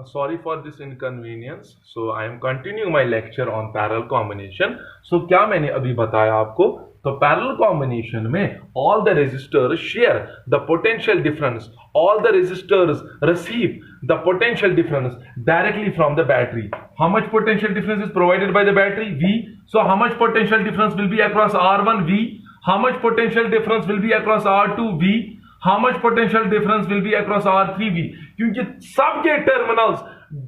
Sorry for this inconvenience. So I am continuing my lecture on parallel combination. So क्या मैंने अभी बताया आपको, तो parallel combination में all the resistors share the potential difference. All the resistors receive the potential difference directly from the battery. How much potential difference is provided by the battery? V. So how much potential difference will be across R1? V. How much potential difference will be across R2? V. How much potential difference will be across R3V? क्योंकि सबके terminals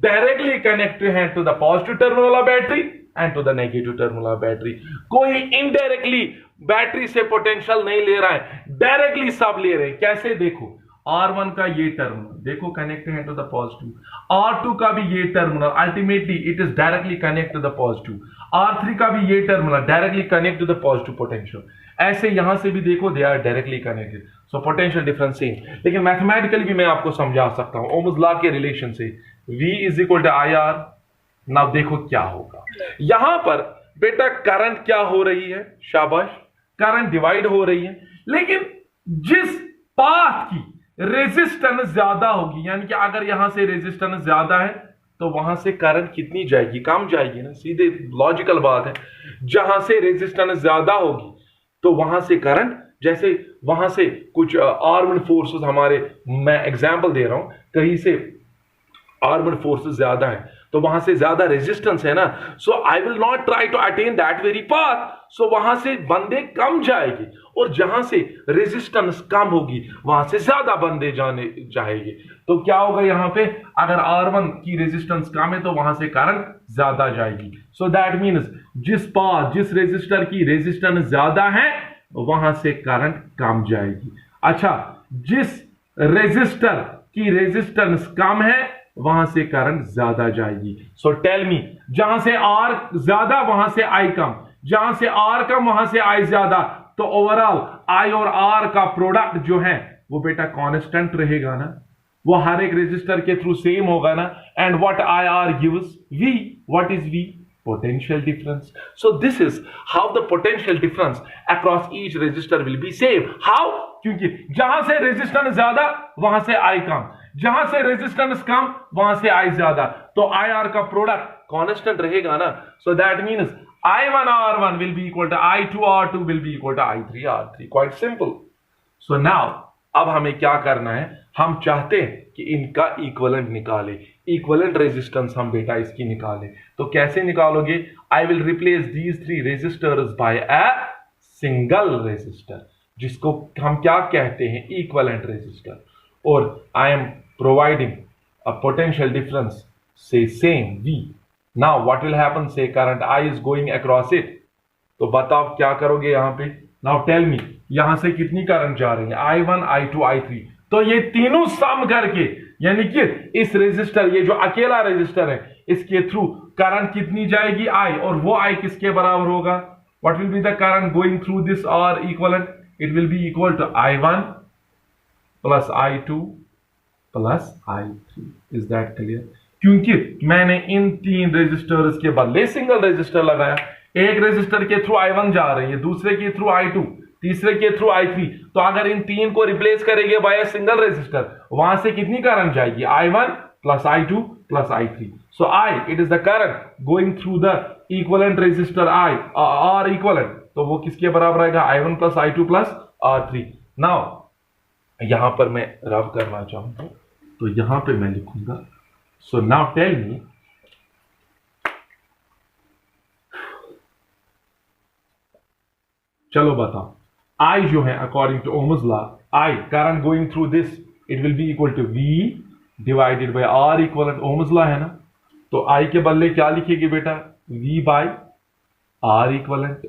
directly connected हैं to the positive terminal of battery and to the negative terminal of battery. कोई indirectly battery से potential नहीं ले रहा है, directly सब ले रहे हैं. कैसे? देखो, R1 का ये टर्मिनल देखो कनेक्टेड है टू द पॉजिटिव, R2 का भी ये terminal ultimately it is directly connect to the positive, R3 का भी ये terminal directly connect to the positive potential. ऐसे यहां से भी देखो they are directly connected. So potential difference same, लेकिन मैथमेटिकली भी मैं आपको समझा सकता हूं ओम्स लॉ के रिलेशन से. V is equal to I R. Now देखो क्या होगा यहां पर बेटा, करंट क्या हो रही है? शाबाश, करंट डिवाइड हो रही है, लेकिन जिस पाथ की रेजिस्टेंस ज्यादा होगी, यानी कि अगर यहां से रेजिस्टेंस ज्यादा है तो वहां से करंट कितनी जाएगी? कम जाएगी ना. सीधे लॉजिकल बात है. जहां से रेजिस्टेंस ज्यादा होगी तो वहां से करंट, जैसे वहां से कुछ आर्म्ड फोर्सेस हमारे, मैं एग्जांपल दे रहा हूं, कहीं से आर्म्ड फोर्सेस ज्यादा है तो वहां से ज्यादा रेजिस्टेंस है ना. So I will not try to attain that very path. So वहां से बंदे कम जाएंगे, और जहां से रेजिस्टेंस कम होगी वहां से ज्यादा बंदे जाने जाएंगे. तो क्या होगा यहां पे? अगर R1 की रेजिस्टेंस कम है तो वहां से करंट ज्यादा जाएगी. सो दैट मीन्स जिस रेजिस्टर की रेजिस्टेंस ज्यादा है वहां से करंट कम जाएगी. अच्छा, जिस रेजिस्टर की रेजिस्टेंस कम है वहां से करंट ज्यादा जाएगी. सो टेल मी, जहां से R ज्यादा वहां से I कम, जहां से R कम वहां से I ज्यादा, तो ओवरऑल I और R का प्रोडक्ट जो है वो बेटा कांस्टेंट रहेगा ना, वो हर एक रेजिस्टर के थ्रू सेम होगा ना. And what IR gives V. What is V? Potential difference. So this is how the potential difference across each resistor will be same. How? क्योंकि जहां से रेजिस्टेंस ज्यादा वहां से I कम, जहां से रेजिस्टेंस कम वहां से I ज्यादा, तो IR का प्रोडक्ट कांस्टेंट रहेगा ना. So that means I1 R1 will be equal to I2 R2 will be equal to I3 R3. Quite simple. So now अब हमें क्या करना है? हम चाहते हैं कि इनका इक्विवेलेंट निकाले. इक्विवेलेंट रेजिस्टेंस हम बेटा इसकी निकाले. तो कैसे निकालोगे? I will replace these three resistors by a single resistor, जिसको हम क्या कहते हैं? Equivalent resistor. और I am providing a potential difference say same V. Now what will happen? Say current I is going across it. तो बताओ क्या करोगे यहां पे? नाउ टेल मी, यहां से कितनी करंट जा रही है? I1 I2 I3. तो ये तीनों सम करके, यानी कि इस रेजिस्टर, ये जो अकेला रेजिस्टर है, इसके थ्रू करंट कितनी जाएगी? I. और वो I किसके बराबर होगा? What will be the current going through this R equivalent? It will be equal to I1 plus I2 plus I3. Is that clear? क्योंकि मैंने इन तीन रेजिस्टर्स के बदले सिंगल रेजिस्टर लगाया. एक रेजिस्टर के थ्रू I1 जा रही है, दूसरे के थ्रू I2, तीसरे के थ्रू I3. तो अगर इन तीन को रिप्लेस करेंगे बाय सिंगल रेजिस्टर, वहां से कितनी करंट जाएगी? I1 plus I2 plus I3. So I, it is the current going through the equivalent resistor I, R equivalent. तो वो किसके बराबर आएगा? I1 plus I2 plus R3. Now यहां पर मैं रब करना चाहूंगा, तो यहां पे मैं लिखूंगा. सो नाउ टेल मी, चलो बताओ, I जो है according to Ohm's law, I current going through this, it will be equal to V divided by R equivalent. Ohm's law है ना, तो I के बदले क्या लिखेगी बेटा? V by R equivalent.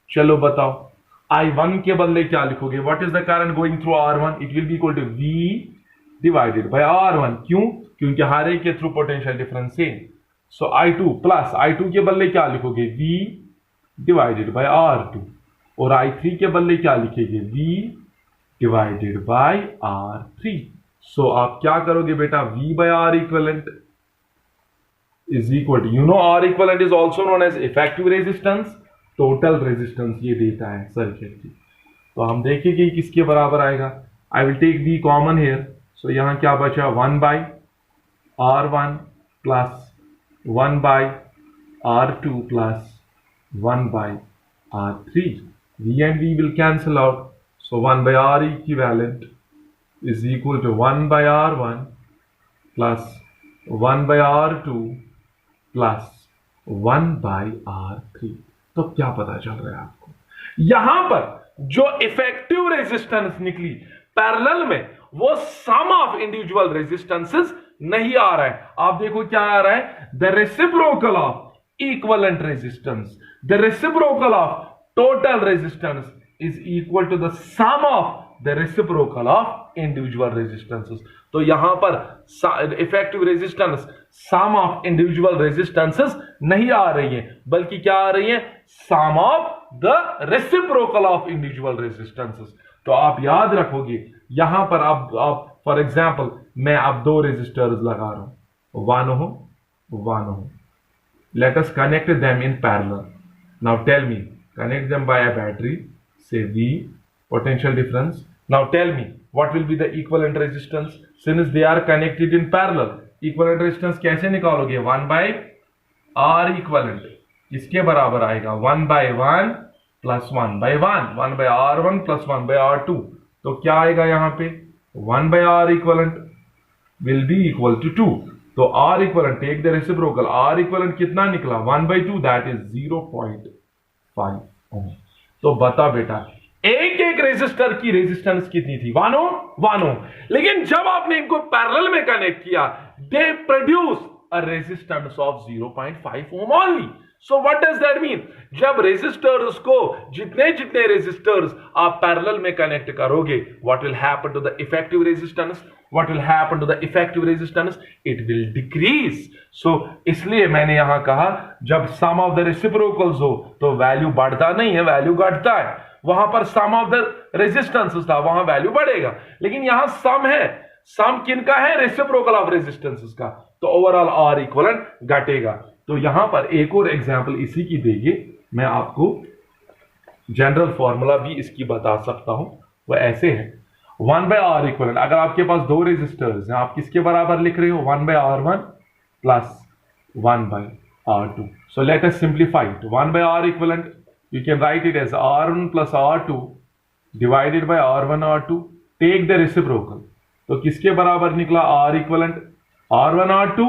चलो बताओ, I1 के बदले क्या लिखोगे? What is the current going through R1? It will be equal to V divided by R1. क्यों? क्योंकि हर एक के थ्रू potential difference same. So I2 plus I2 के बदले क्या लिखोगे? V divided by R2. और I3 के बदले क्या लिखेंगे? V divided bye R3. सो आप क्या करोगे बेटा? V by R equivalent is equal to, you know R equivalent is also known as effective resistance, total resistance ये देता है सर्किट की. तो हम देखेंगे किसके बराबर आएगा. I will take V common here. So यहां क्या बचा? 1 by R1 plus 1 by R2 plus 1 by R3. V and V will cancel out. So 1 by R equivalent is equal to 1 by R1 plus 1 by R2 plus 1 by R3. तो क्या पता चल रहा है आपको? यहां पर जो इफेक्टिव रेजिस्टेंस निकली पैरेलल में वो सम ऑफ इंडिविजुअल रेजिस्टेंसेस नहीं आ रहा है. आप देखो क्या आ रहा है, the reciprocal of equivalent resistance, the reciprocal of total resistance is equal to the sum of the reciprocal of individual resistances. तो यहां पर effective resistance sum of individual resistances नहीं आ रही है, बल्कि क्या आ रही है, sum of the reciprocal of individual resistances. तो आप याद रखोगे यहां पर आप फॉर एग्जांपल मैं अब दो रेजिस्टर्स लगा रहा हूं, 1 ohm. Let us connect them in parallel. Now tell me, connect them by a battery, say V, potential difference. Now tell me, what will be the equivalent resistance since they are connected in parallel? Equivalent resistance कैसे निकालोगे? 1 by R equivalent. इसके बराबर आएगा 1 by 1 plus 1 by 1, 1 by R1 plus 1 by R2. तो क्या आएगा यहां पे? 1 by R equivalent will be equal to 2. तो R equivalent, take the reciprocal, R equivalent कितना निकला? 1 by 2, that is 0.5 ohm. तो बता बेटा एक एक रेजिस्टर की रेजिस्टेंस कितनी थी? 1 ohm. लेकिन जब आपने इनको पैरेलल में कनेक्ट किया, they produce a resistance of 0.5 ohm only. So what does that mean? जब रेजिस्टर्स को जितने जितने रेजिस्टर्स आप पैरेलल में कनेक्ट करोगे, what will happen to the effective resistance? What will happen to the effective resistance? It will decrease. So इसलिए मैंने यहां कहा जब सम ऑफ द रेसिप्रोकल्स हो तो वैल्यू बढ़ता नहीं है, वैल्यू घटता है. वहां पर सम ऑफ द रेजिस्टेंसेस था, वहां वैल्यू बढ़ेगा. लेकिन यहां सम है, सम किनका है? रेसिप्रोकल ऑफ रेजिस्टेंसेस का. तो ओवरऑल आर इक्विवेलेंट घटेगा. तो यहां पर एक और एग्जांपल इसी की देंगे. मैं आपको जनरल फॉर्मूला भी इसकी बता सकता हूं. वह ऐसे है, 1 by R इक्विवेलेंट. अगर आपके पास दो रेजिस्टर्स हैं, आप किसके बराबर लिख रहे हो? 1 by R1 plus 1 by R2. So let us simplify it. 1 by R equivalent you can write it as R1 plus R2 divided by R1 R2. take the reciprocal. तो किसके बराबर निकला? R equivalent R1 R2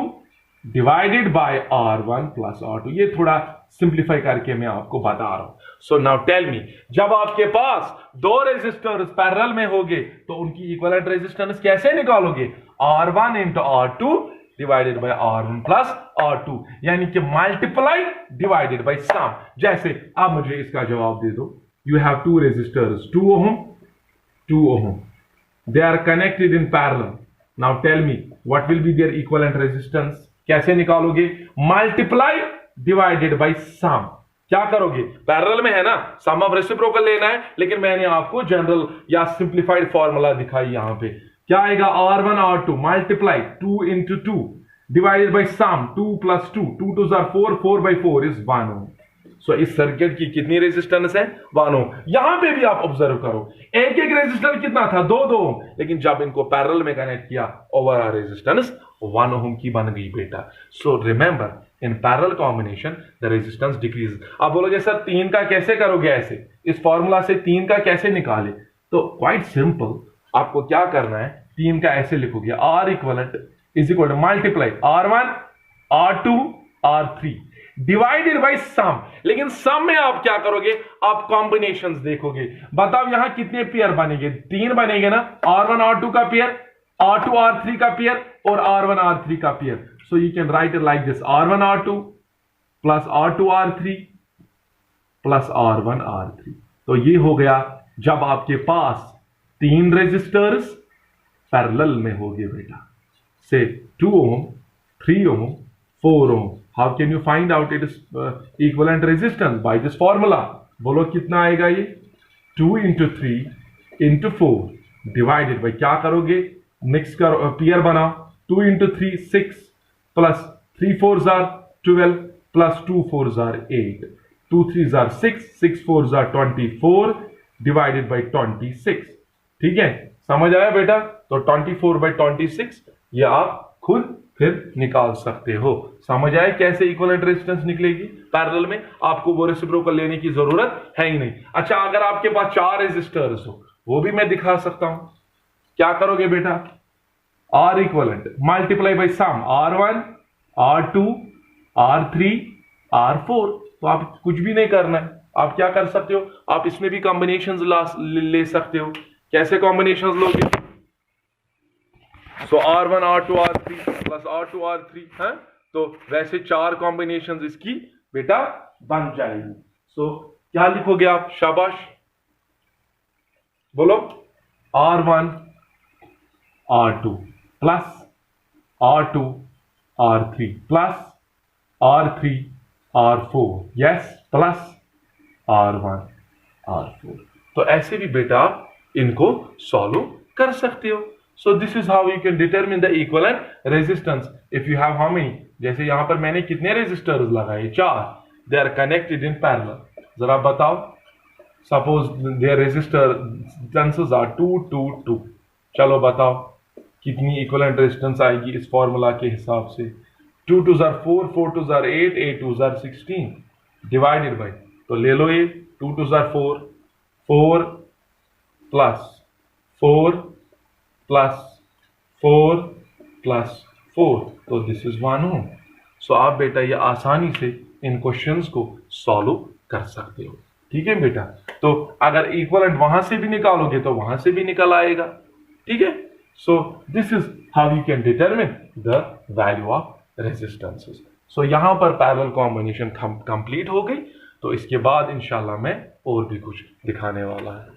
divided by R1 plus R2. ये थोड़ा simplify करके मैं आपको बता रहा हूं. सो नाउ टेल मी, जब आपके पास दो रेजिस्टर्स पैरेलल में होंगे तो उनकी इक्विवेलेंट रेजिस्टेंस कैसे निकालोगे? R1 into R2 divided by R1 plus R2, यानी कि मल्टीप्लाई डिवाइडेड बाय सम. जैसे आप मुझे इसका जवाब दे दो. You have two resistors, 2 ohm, they are connected in parallel. Now tell me what will be their equivalent resistance? कैसे निकालोगे? Multiply divided by sum. क्या करोगे? पैरेलल में है ना, सम ऑफ रेसिप्रोकल लेना है, लेकिन मैंने आपको जनरल या सिंप्लीफाइड फॉर्मूला दिखाई. यहां पे क्या आएगा? R1 R2 multiply 2 into 2 divided by sum 2 plus 2, 2 2s are 4, 4 by 4 is 1 ohm. सो इस सर्किट की कितनी रेजिस्टेंस है? 1 ohm. यहां पे भी आप ऑब्जर्व करो, एक एक रेजिस्टर कितना था? 2 ohm. लेकिन जब इनको पैरेलल में कनेक्ट किया, ओवरऑल रेजिस्टेंस 1 ohm की बन गई बेटा. So remember, in parallel combination the resistance decrease. आप बोलोगे सर 3 का कैसे करोगे? ऐसे इस फॉर्मूला से 3 का कैसे निकाले? तो क्वाइट सिंपल, आपको क्या करना है, 3 का ऐसे लिखोगे, R equivalent is equal to multiply R1 R2 R3 divided by sum. लेकिन सम में आप क्या करोगे? आप कॉम्बिनेशंस देखोगे. बताओ यहां कितने पेयर बनेंगे? 3 बनेंगे ना. R1 R2 का पेयर, R2 R3 का पेयर और R1 R3 का pair. So you can write it like this, R1 R2 plus R2 R3 plus R1 R3. तो ये हो गया जब आपके पास 3 रेजिस्टर्स पैरेलल में होंगे बेटा. से 2 ohm, 3 ohm, 4 ohm. How can you find out it equivalent resistance? By this formula. बोलो कितना आएगा ये? 2 into 3 into 4 डिवाइडेड बाय, क्या करोगे? मिक्स करो, पेयर बनाओ. 2 into 3 6 plus 3 4s are 12 plus 2 4s are 8, 2 3s are 6, 6 4s are 24 divided by 26. ठीक है, समझ आया बेटा? तो 24 by 26 ये आप खुद फिर निकाल सकते हो। समझ आए कैसे इक्विवेलेंट रेजिस्टेंस निकलेगी पैरेलल में? आपको वो रेसिप्रोकल लेने की जरूरत है ही नहीं। अच्छा, अगर आपके पास 4 रेजिस्टर्स हो, वो भी मैं दिखा सकता हूं। क्या करोगे बेटा? R equivalent multiply by sum R1 R2 R3 R4। तो आप कुछ भी नहीं करना है, आप क्या कर सकते हो, आप इसमें भी कॉम्बिनेशंस ले सकते हो। कैसे कॉम्बिनेशंस लोगे? सो R1 R2 R3 plus R2 R3 है, तो वैसे 4 कॉम्बिनेशंस इसकी बेटा बन जाएगी। सो क्या लिखोगे आप? शाबाश, बोलो। R1 R2 plus R2 R3 plus R3 R4, yes, plus R1 R4। तो ऐसे भी बेटा आप इनको सॉल्व कर सकते हो। So this is how you can determine the equivalent resistance if you have how many? जैसे यहां पर मैंने कितने रेजिस्टर्स लगाए? 4। They are connected in parallel. जरा बताओ, suppose their resistances are 2 2 2। चलो बताओ कितनी इक्विवेलेंट रेजिस्टेंस आएगी इस फॉर्मूला के हिसाब से? 2 2 4 4 2 8 8 2 16 डिवाइडेड बाई, तो ले लो ये 2 2 4 4 प्लस 4 प्लस 4 प्लस 4, तो दिस इज 1 ओम। सो आप बेटा ये आसानी से इन क्वेश्चंस को सॉल्व कर सकते हो। ठीक है बेटा? तो अगर इक्विवेलेंट वहां से भी निकालोगे तो वहां से भी निकल आएगा। ठीक है? So this is how you can determine the value of resistances. So यहां पर पैरेलल कॉम्बिनेशन कंप्लीट हो गई। तो इसके बाद इंशाल्लाह मैं और भी कुछ दिखाने वाला है।